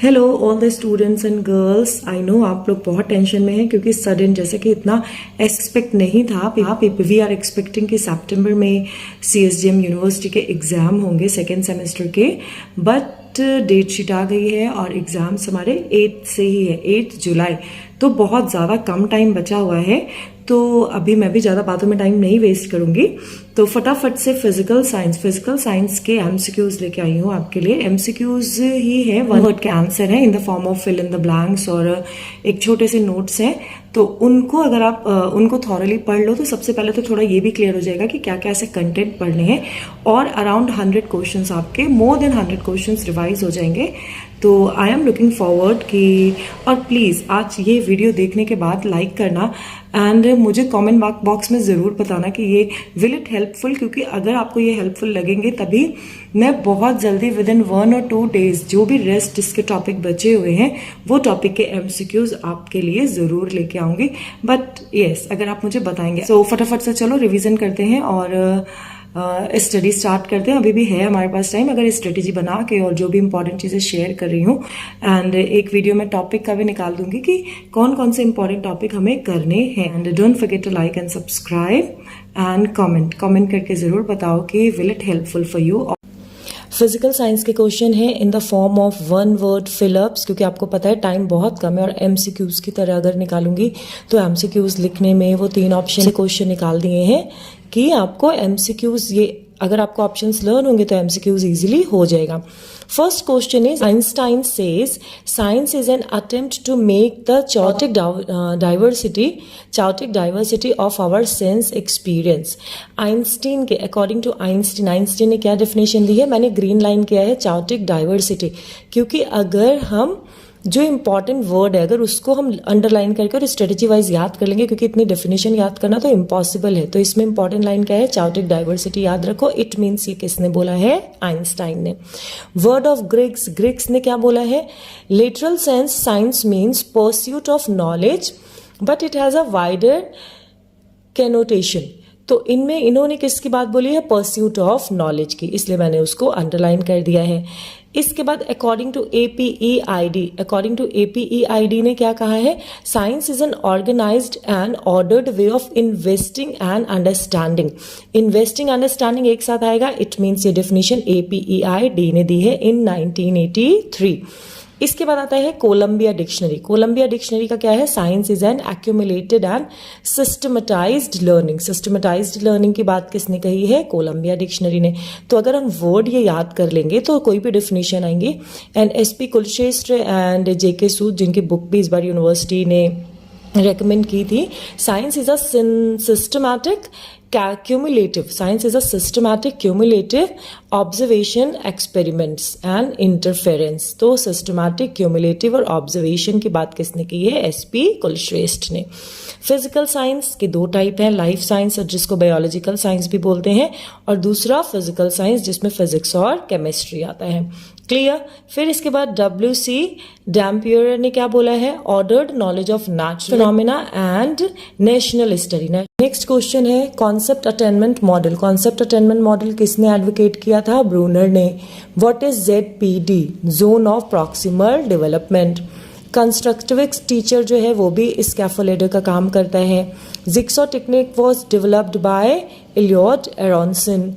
Hello all the students and girls. I know आप लोग बहुत टेंशन में हैं क्योंकि सडन जैसे कि इतना एक्सपेक्ट नहीं था। वी आर एक्सपेक्टिंग कि सितंबर में CSDM यूनिवर्सिटी के एग्जाम होंगे सेकेंड सेमेस्टर के, बट डेट शीट आ गई है और एग्जाम्स हमारे 8 से ही है, 8 जुलाई। तो बहुत ज़्यादा कम टाइम बचा हुआ है, तो अभी मैं भी ज़्यादा बातों में टाइम नहीं वेस्ट करूंगी। तो फटाफट से फिजिकल साइंस के MCQs लेके आई हूँ आपके लिए। MCQs ही है, वन वर्ड के आंसर है in the form of fill in the blanks, और एक छोटे से नोट्स हैं। तो उनको अगर आप उनको थॉरली पढ़ लो तो सबसे पहले तो थोड़ा ये भी क्लियर हो जाएगा कि क्या क्या ऐसे कंटेंट पढ़ने हैं, और अराउंड 100 क्वेश्चंस आपके, मोर देन 100 क्वेश्चंस रिवाइज हो जाएंगे। तो आई एम लुकिंग फॉरवर्ड कि, और प्लीज़ आज ये वीडियो देखने के बाद लाइक करना एंड मुझे कमेंट बॉक्स में ज़रूर बताना कि ये विल इट हेल्पफुल, क्योंकि अगर आपको ये हेल्पफुल लगेंगे तभी मैं बहुत जल्दी विद इन 1 और 2 डेज जो भी रेस्ट जिसके टॉपिक बचे हुए हैं वो टॉपिक के MCQs आपके लिए ज़रूर लेके आऊँगी। बट येस, अगर आप मुझे बताएंगे। सो फटाफट से चलो रिवीजन करते हैं और स्टडी स्टार्ट करते हैं। अभी भी है हमारे पास टाइम, अगर स्ट्रेटेजी बना के और जो भी इंपॉर्टेंट चीज़ें शेयर कर रही हूँ, एंड एक वीडियो में टॉपिक का भी निकाल दूंगी कि कौन कौन से इंपॉर्टेंट टॉपिक हमें करने हैं। And don't forget to like and subscribe and comment करके ज़रूर बताओ कि will it helpful for you. Physical science के क्वेश्चन है in the form of one word fill ups, क्योंकि आपको पता है टाइम बहुत कम है, और MCQs की तरह अगर निकालूंगी तो MCQs लिखने में वो 3 ऑप्शन क्वेश्चन निकाल दिए हैं कि आपको MCQs, ये अगर आपको ऑप्शंस लर्न होंगे तो MCQs इजीली हो जाएगा। First question is, Einstein says science is an attempt to make the chaotic diversity of our sense experience। Einstein के अकॉर्डिंग टू आइंस्टीन ने क्या डेफिनेशन दी है, मैंने ग्रीन लाइन किया है chaotic diversity, क्योंकि अगर हम जो इंपॉर्टेंट वर्ड है अगर उसको हम अंडरलाइन करके और स्ट्रेटेजी वाइज याद कर लेंगे, क्योंकि इतनी डेफिनेशन याद करना तो इम्पॉसिबल है, तो इसमें इंपॉर्टेंट लाइन क्या है, chaotic diversity याद रखो। इट मीन्स ये किसने बोला है, आइंस्टाइन ने। वर्ड ऑफ ग्रिक्स ने क्या बोला है, literal sense science means pursuit of knowledge but it has a wider connotation. तो इनमें इन्होंने किसकी बात बोली है, परस्यूट ऑफ नॉलेज की, इसलिए मैंने उसको अंडरलाइन कर दिया है। इसके बाद अकॉर्डिंग टू APEID ने क्या कहा है, science is an organised and ordered way of investing and understanding. Investing understanding एक साथ आएगा, इट मीन्स ये डेफिनेशन APEID ने दी है इन 1983। इसके बाद आता है कोलंबिया डिक्शनरी। कोलंबिया डिक्शनरी का क्या है, science is N accumulated and systematised learning. Systematised learning की बात किसने कही है, कोलंबिया डिक्शनरी ने। तो अगर हम वर्ड ये याद कर लेंगे तो कोई भी डेफिनेशन आएंगी। And SP Kulshreshtha and JK सूद, जिनकी बुक भी इस बार यूनिवर्सिटी ने रेकमेंड की थी, science is a systematic cumulative observation experiments and interference. तो सिस्टमैटिक, क्यूमुलेटिव और ऑब्जर्वेशन की बात किसने की है, SP कुलश्रेष्ठ ने। फिजिकल साइंस के 2 टाइप हैं, लाइफ साइंस और जिसको बायोलॉजिकल साइंस भी बोलते हैं, और दूसरा फिजिकल साइंस जिसमें फिजिक्स और केमिस्ट्री आता है। क्लियर। फिर इसके बाद WC डैम्पियर ने क्या बोला है, ordered knowledge of natural phenomena and national study. Next question है concept attainment model. Concept attainment model किसने एडवोकेट किया था, ब्रूनर ने। What is ZPD, zone of proximal development. Constructivist teacher जो है वो भी स्कैफोल्डर का काम करता है। Jigsaw technique was developed by Elliot Aronson.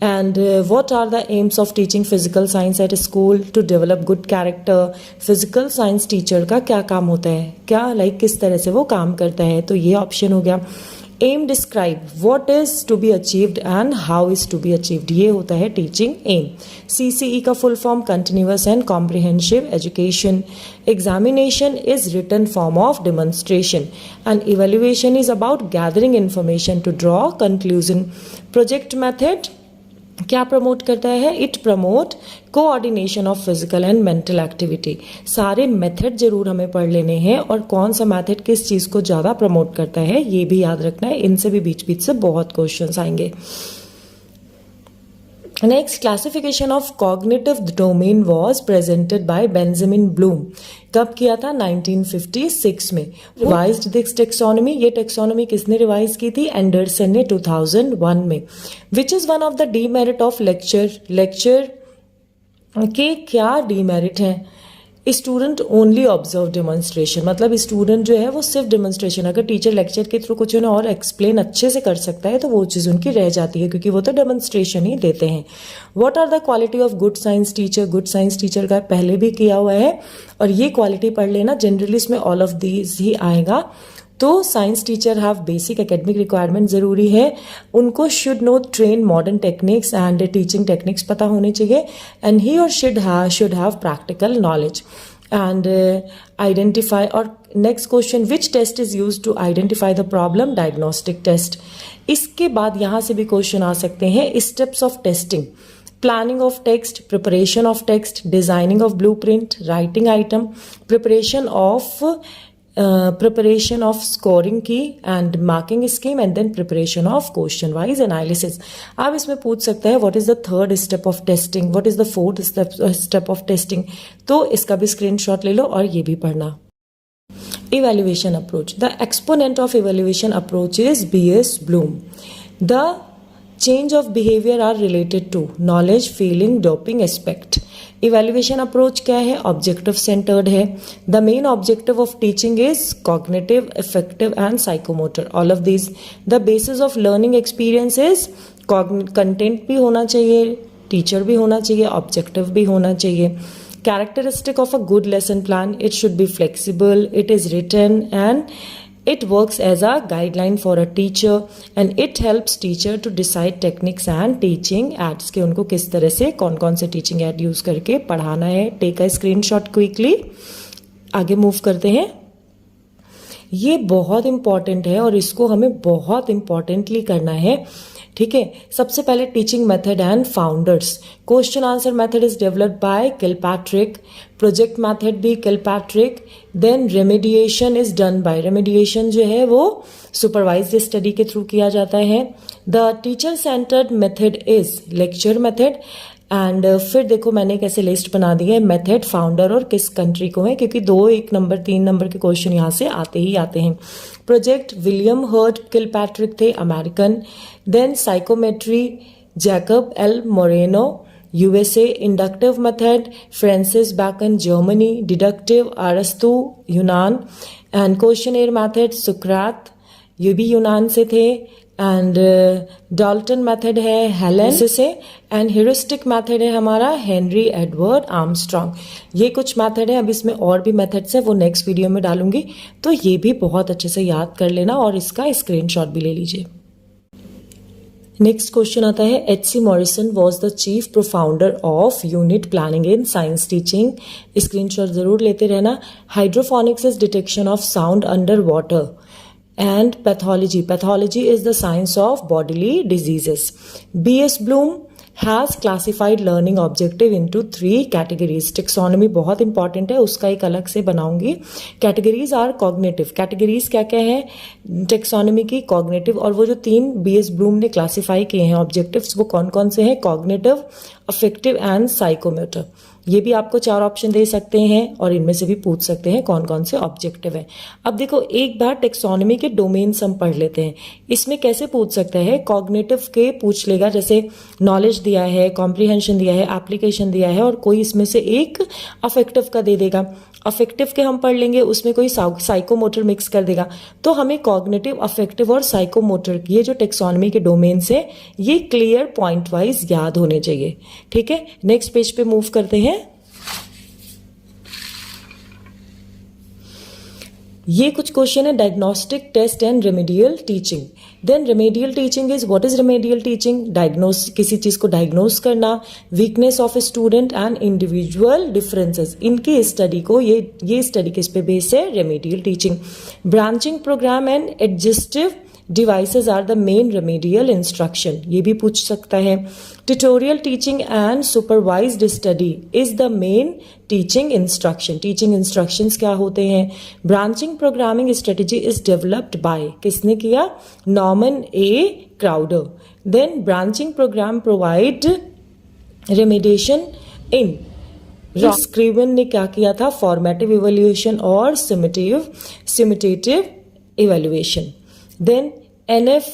And what are the aims of teaching physical science at school? To develop good character। Physical science teacher का क्या काम होता है, क्या किस तरह से वो काम करता है, तो ये ऑप्शन हो गया। Aim describe what is to be achieved and how is to be achieved, ये होता है टीचिंग एम। CCE का full form continuous and comprehensive education. Examination is written form of demonstration and evaluation is about gathering information to draw conclusion. Project method क्या promote करता है, it promote coordination of physical and mental activity. सारे method जरूर हमें पढ़ लेने हैं, और कौन सा मेथड किस चीज को ज्यादा प्रमोट करता है ये भी याद रखना है, इनसे भी बीच बीच से बहुत क्वेश्चंस आएंगे। Next, classification of cognitive domain was presented by Benjamin Bloom. कब किया था, 1956 में। रिवाइज्ड दिस टेक्सोनॉमी, ये टेक्सोनॉमी किसने रिवाइज की थी, एंडरसन ने 2001 में। Which is one of the demerit of lecture के क्या डीमेरिट है, स्टूडेंट ओनली ऑब्जर्व डेमोन्स्ट्रेशन, मतलब स्टूडेंट जो है वो सिर्फ डेमोन्स्ट्रेशन, अगर टीचर लेक्चर के थ्रू कुछ उन्हें और एक्सप्लेन अच्छे से कर सकता है तो वो चीज़ उनकी रह जाती है, क्योंकि वो तो डेमोन्स्ट्रेशन ही देते हैं। What are the quality of good science teacher, good science teacher का पहले भी किया हुआ है, और ये क्वालिटी पढ़ लेना, जनरली इसमें ऑल ऑफ दीज ही आएगा। तो science teacher have basic academic requirement ज़रूरी है, उनको should know train modern techniques and teaching techniques पता होने चाहिए, एंड ही और should have practical knowledge and identify. और next question, which test is use to identify the problem, diagnostic test. इसके बाद यहाँ से भी क्वेश्चन आ सकते हैं, steps of testing, planning of text, preparation of text, designing of blueprint, writing item, preparation of scoring key and marking scheme, and then preparation of question wise analysis। आप इसमें पूछ सकते हैं what is the third step of testing, what is the fourth step of testing, तो इसका भी screenshot ले लो और ये भी पढ़ना। Evaluation approach, the exponent of evaluation approach is B.S. Bloom। The change of behavior are related to knowledge, feeling, doping aspect। Evaluation approach क्या है, ऑब्जेक्टिव सेंटर्ड है। The main objective of teaching is cognitive, effective and psychomotor, all of this. The basis of learning experience is content भी होना चाहिए, teacher भी होना चाहिए, objective भी होना चाहिए। Characteristic of a good lesson plan, it should be flexible, it is written and it works as a guideline for a teacher and it helps teacher to decide techniques and teaching aids के उनको किस तरह से कौन कौन से teaching aid use करके पढ़ाना है। टेक अ स्क्रीनशॉट क्विकली, आगे मूव करते हैं। ये बहुत इंपॉर्टेंट है और इसको हमें बहुत इंपॉर्टेंटली करना है, ठीक है। सबसे पहले teaching method and founders. Question answer method is developed by Kilpatrick, project method भी Kilpatrick. Then remediation is done by, remediation जो है वो सुपरवाइज्ड स्टडी के थ्रू किया जाता है। The teacher centred method is lecture method and फिर देखो मैंने कैसे लिस्ट बना दी है, मेथड, फाउंडर और किस कंट्री को है, क्योंकि 2, 1 नंबर 3 नंबर के क्वेश्चन यहाँ से आते ही आते हैं। प्रोजेक्ट विलियम हर्ट किलपैट्रिक थे, American. Then psychometry Jacob L Moreno, USA. Inductive method Francis Bacon, Germany. Deductive अरस्तु, यूनान। एंड क्वेश्चनएयर मेथड सुकरात, ये भी यूनान से थे। एंड डाल्टन मेथड है हेलेन से, एंड ह्यूरिस्टिक मेथड है हमारा हेनरी एडवर्ड आर्मस्ट्रॉन्ग। ये कुछ मेथड है, अब इसमें और भी मेथड्स है, वो नेक्स्ट वीडियो में डालूंगी, तो ये भी बहुत अच्छे से याद कर लेना और इसका स्क्रीनशॉट भी ले लीजिए। नेक्स्ट क्वेश्चन आता है, H.C. Morrison was the chief profounder of unit planning in science teaching. Screenshot जरूर लेते रहना। Hydrophonics is detection of sound under water. And pathology, pathology is the science of bodily diseases। B.S. Bloom has classified learning objective into 3 categories। Taxonomy बहुत important है, उसका एक अलग से बनाऊंगी। कैटेगरीज आर कॉग्निटिव, कैटेगरीज क्या क्या है टेक्सोनॉमी की, कॉग्निटिव, और वो जो 3 B.S. ब्लूम ने क्लासीफाई किए हैं ऑब्जेक्टिव्स, वो कौन कौन से हैं, कॉग्निटिव, अफेक्टिव एंड साइकोमोटर। ये भी आपको 4 ऑप्शन दे सकते हैं और इनमें से भी पूछ सकते हैं कौन कौन से ऑब्जेक्टिव है। अब देखो एक बार टेक्सोनॉमी के डोमेन्स हम पढ़ लेते हैं। इसमें कैसे पूछ सकते हैं, कॉग्निटिव के पूछ लेगा, जैसे नॉलेज दिया है, कॉम्प्रिहेंशन दिया है, एप्लीकेशन दिया है, और कोई इसमें से एक अफेक्टिव का दे देगा। अफेक्टिव के हम पढ़ लेंगे, उसमें कोई साइकोमोटर मिक्स कर देगा, तो हमें कॉग्निटिव, अफेक्टिव और साइकोमोटर, ये जो टेक्सोनॉमी के डोमेन्स है, ये क्लियर पॉइंट वाइज याद होने चाहिए, ठीक है। नेक्स्ट पेज पे मूव करते हैं। ये कुछ क्वेश्चन है, diagnostic test and remedial teaching. Then remedial teaching is, what is remedial teaching, diagnose, किसी चीज को डायग्नोस करना, weakness of a student and individual differences, इनकी स्टडी को, ये स्टडी किस पे बेस है, remedial teaching. Branching programme and adjustive devices are the main remedial instruction, ये भी पूछ सकता है। Tutorial teaching and supervised study is the main teaching instruction, teaching instructions क्या होते हैं। Branching programming strategy is developed by, किसने किया, Norman A Crowder. Then branching programme provide remediation in, Scriven ने क्या किया था, फॉर्मेटिव इवैल्यूएशन और summative evaluation. Then NF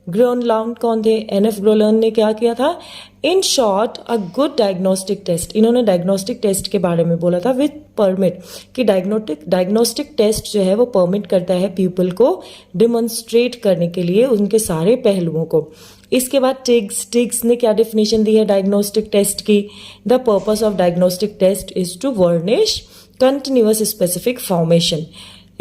Gronlund कौन थे? NF ग्रोलर्न ने क्या किया था? In short a good diagnostic test, इन्होंने डायग्नोस्टिक टेस्ट के बारे में बोला था विथ परमिट, कि डायग्नोस्टिक टेस्ट जो है वो परमिट करता है पीपल को डिमॉन्स्ट्रेट करने के लिए उनके सारे पहलुओं को। इसके बाद टिग्स ने क्या डेफिनेशन दी है डायग्नोस्टिक टेस्ट की? The purpose of diagnostic test is to furnish continuous specific formation.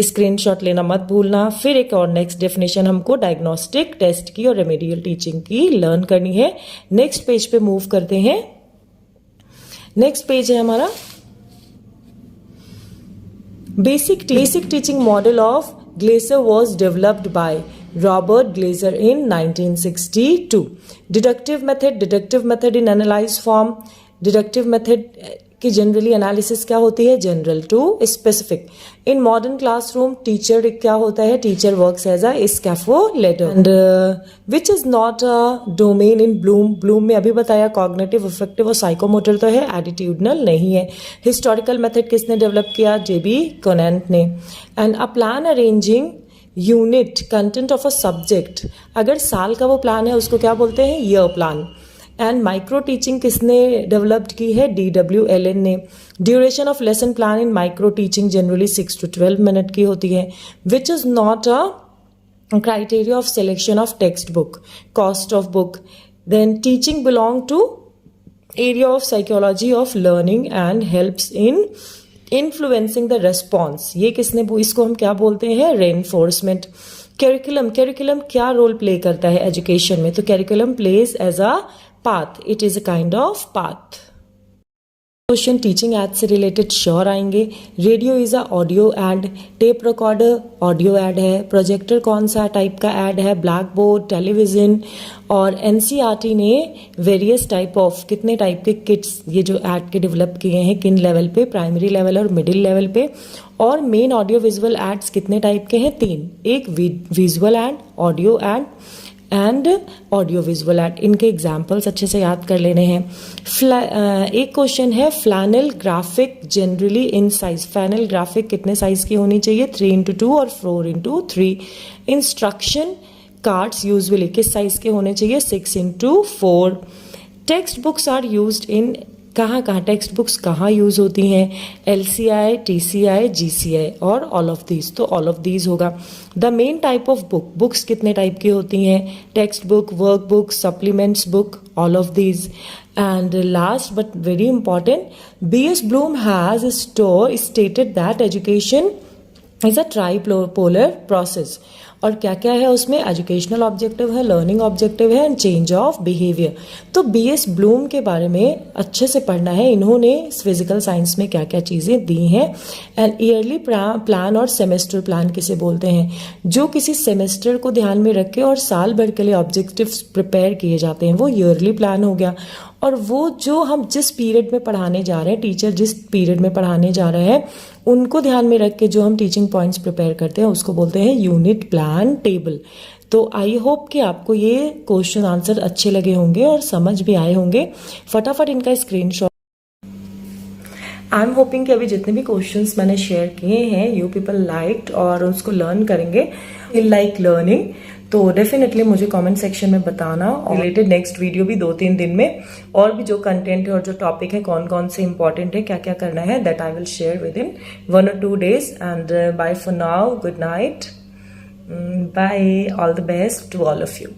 Screenshot लेना मत भूलना। फिर एक और नेक्स्ट डेफिनेशन हमको डायग्नोस्टिक टेस्ट की और रेमेडियल टीचिंग की लर्न करनी है। नेक्स्ट पेज पे मूव करते हैं। नेक्स्ट पेज है हमारा basic teaching model of Glaser was developed by Robert Glaser in 1962। Deductive method in analyse form. Deductive method कि जनरली एनालिसिस क्या होती है? General to specific. In modern classroom teacher क्या होता है? Teacher works as a scaffolder. And which is not a domain in Bloom में अभी बताया कॉग्निटिव, अफेक्टिव और साइकोमोटर तो है, एडिट्यूडनल नहीं है। हिस्टोरिकल मेथड किसने डेवलप किया? JB कोनेंट ने। And a plan arranging unit content of a subject, अगर साल का वो प्लान है उसको क्या बोलते हैं? Year plan. And micro teaching किसने डेवलप्ड की है? DW एलन ने। Duration of lesson plan in micro teaching generally 6 to 12 minute की होती है। Which is not a criteria of selection of text book. Cost of book. Then teaching belong to area of psychology of learning and helps in influencing the response. ये किसने, इसको हम क्या बोलते हैं? रेनफोर्समेंट। कैरिकुलम क्या रोल प्ले करता है एजुकेशन में? तो curriculum plays as a path, it is a kind of path. Question teaching aid से रिलेटेड श्योर आएंगे। Radio is a audio aid. Tape recorder audio aid है। प्रोजेक्टर कौन सा टाइप का एड है? Black board, television. और NCERT ने various type of, कितने टाइप के किट्स ये जो एड के डेवलप किए हैं, किन लेवल पे? प्राइमरी लेवल और मिडिल लेवल पे। और मेन ऑडियो विजुअल एड्स कितने टाइप के हैं? 3। एक visual aid, audio aid and audio visual aid. इनके एग्जाम्पल्स अच्छे से याद कर लेने हैं। एक क्वेश्चन है flannel graphic generally in size. Flannel graphic कितने साइज की होनी चाहिए? 3x2 और 4x3। इंस्ट्रक्शन कार्ड्स यूजुअली किस साइज के होने चाहिए? 6x4। Text books are used in, कहाँ टेक्स्ट बुक्स कहाँ यूज होती हैं? LCI, TCI, GCI और ऑल ऑफ दीज। तो ऑल ऑफ दीज होगा। The main type of books कितने टाइप की होती हैं? Text book, work book, supplements book, all of these. And last but very important, BS Bloom has stated that education is a tripolar process। और क्या क्या है उसमें? एजुकेशनल ऑब्जेक्टिव है, लर्निंग ऑब्जेक्टिव है एंड चेंज ऑफ बिहेवियर। तो BS Bloom के बारे में अच्छे से पढ़ना है। इन्होंने फिजिकल साइंस में क्या क्या चीज़ें दी हैं। एंड ईयरली प्लान और सेमेस्टर प्लान किसे बोलते हैं? जो किसी सेमेस्टर को ध्यान में रख के और साल भर के लिए ऑब्जेक्टिव्स प्रिपेयर किए जाते हैं, वो ईयरली प्लान हो गया। और वो जो हम जिस पीरियड में पढ़ाने जा रहे हैं, टीचर जिस पीरियड में पढ़ाने जा रहे हैं, उनको ध्यान में रख के जो हम टीचिंग पॉइंट्स प्रिपेयर करते हैं उसको बोलते हैं यूनिट प्लान टेबल। तो आई होप कि आपको ये क्वेश्चन आंसर अच्छे लगे होंगे और समझ भी आए होंगे। फटाफट इनका स्क्रीनशॉट। आई एम होपिंग कि अभी जितने भी क्वेश्चंस मैंने शेयर किए हैं यू पीपल लाइक्ड और उसको लर्न करेंगे, लाइक लर्निंग। तो डेफिनेटली मुझे कमेंट सेक्शन में बताना। और रिलेटेड नेक्स्ट वीडियो भी 2-3 दिन में, और भी जो कंटेंट है और जो टॉपिक है कौन कौन से इंपॉर्टेंट है, क्या क्या करना है, that I will share with in 1 or 2 days। And bye for now, good night, bye, all the best to all of you.